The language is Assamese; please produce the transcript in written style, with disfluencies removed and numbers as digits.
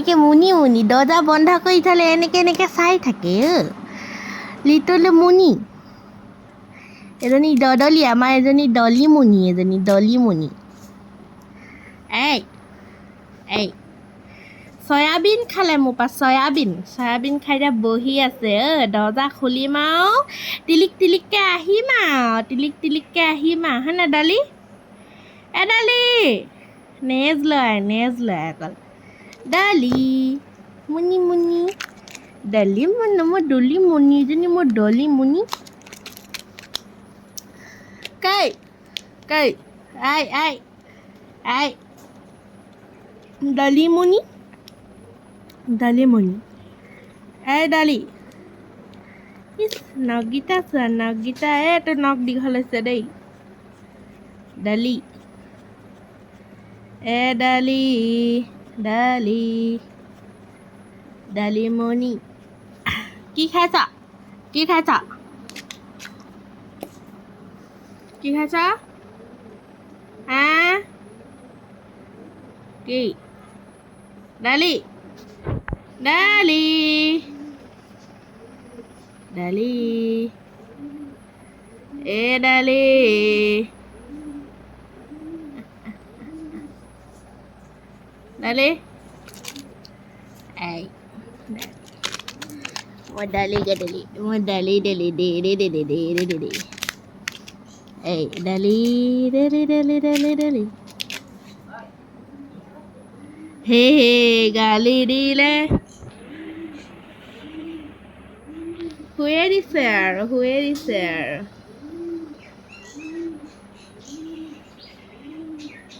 এনেকে মুনি মুনি দৰ্জা বন্ধ কৰি থ'লে এনেকে চাই থাকে লিটল মুনি এজনী দদলি আমাৰ এজনী ডলিমুনি এই এই চয়াবিন খালে মোৰ পৰা চয়াবিন খাই এতিয়া বহি আছে দৰ্জা খুলিম আৰু টিলিককৈ আহিম হয় নাই ডলি ডলি নেজ লয় অকল ডলি মুনি ডলি মোৰ ডলিমুনি এজনী মোৰ ডলিমুনি Cây ai Dalimuni এই ডালি ইস নগগিটা চোৱা নগগিটা এইটো নখ দীঘল হৈছে দেই ডালি ডালিমনি কি খাইছা কি ডালি ডালি এই মই ডালি এই ডালি হে গালি দিলে শুয়ে দিছে আৰু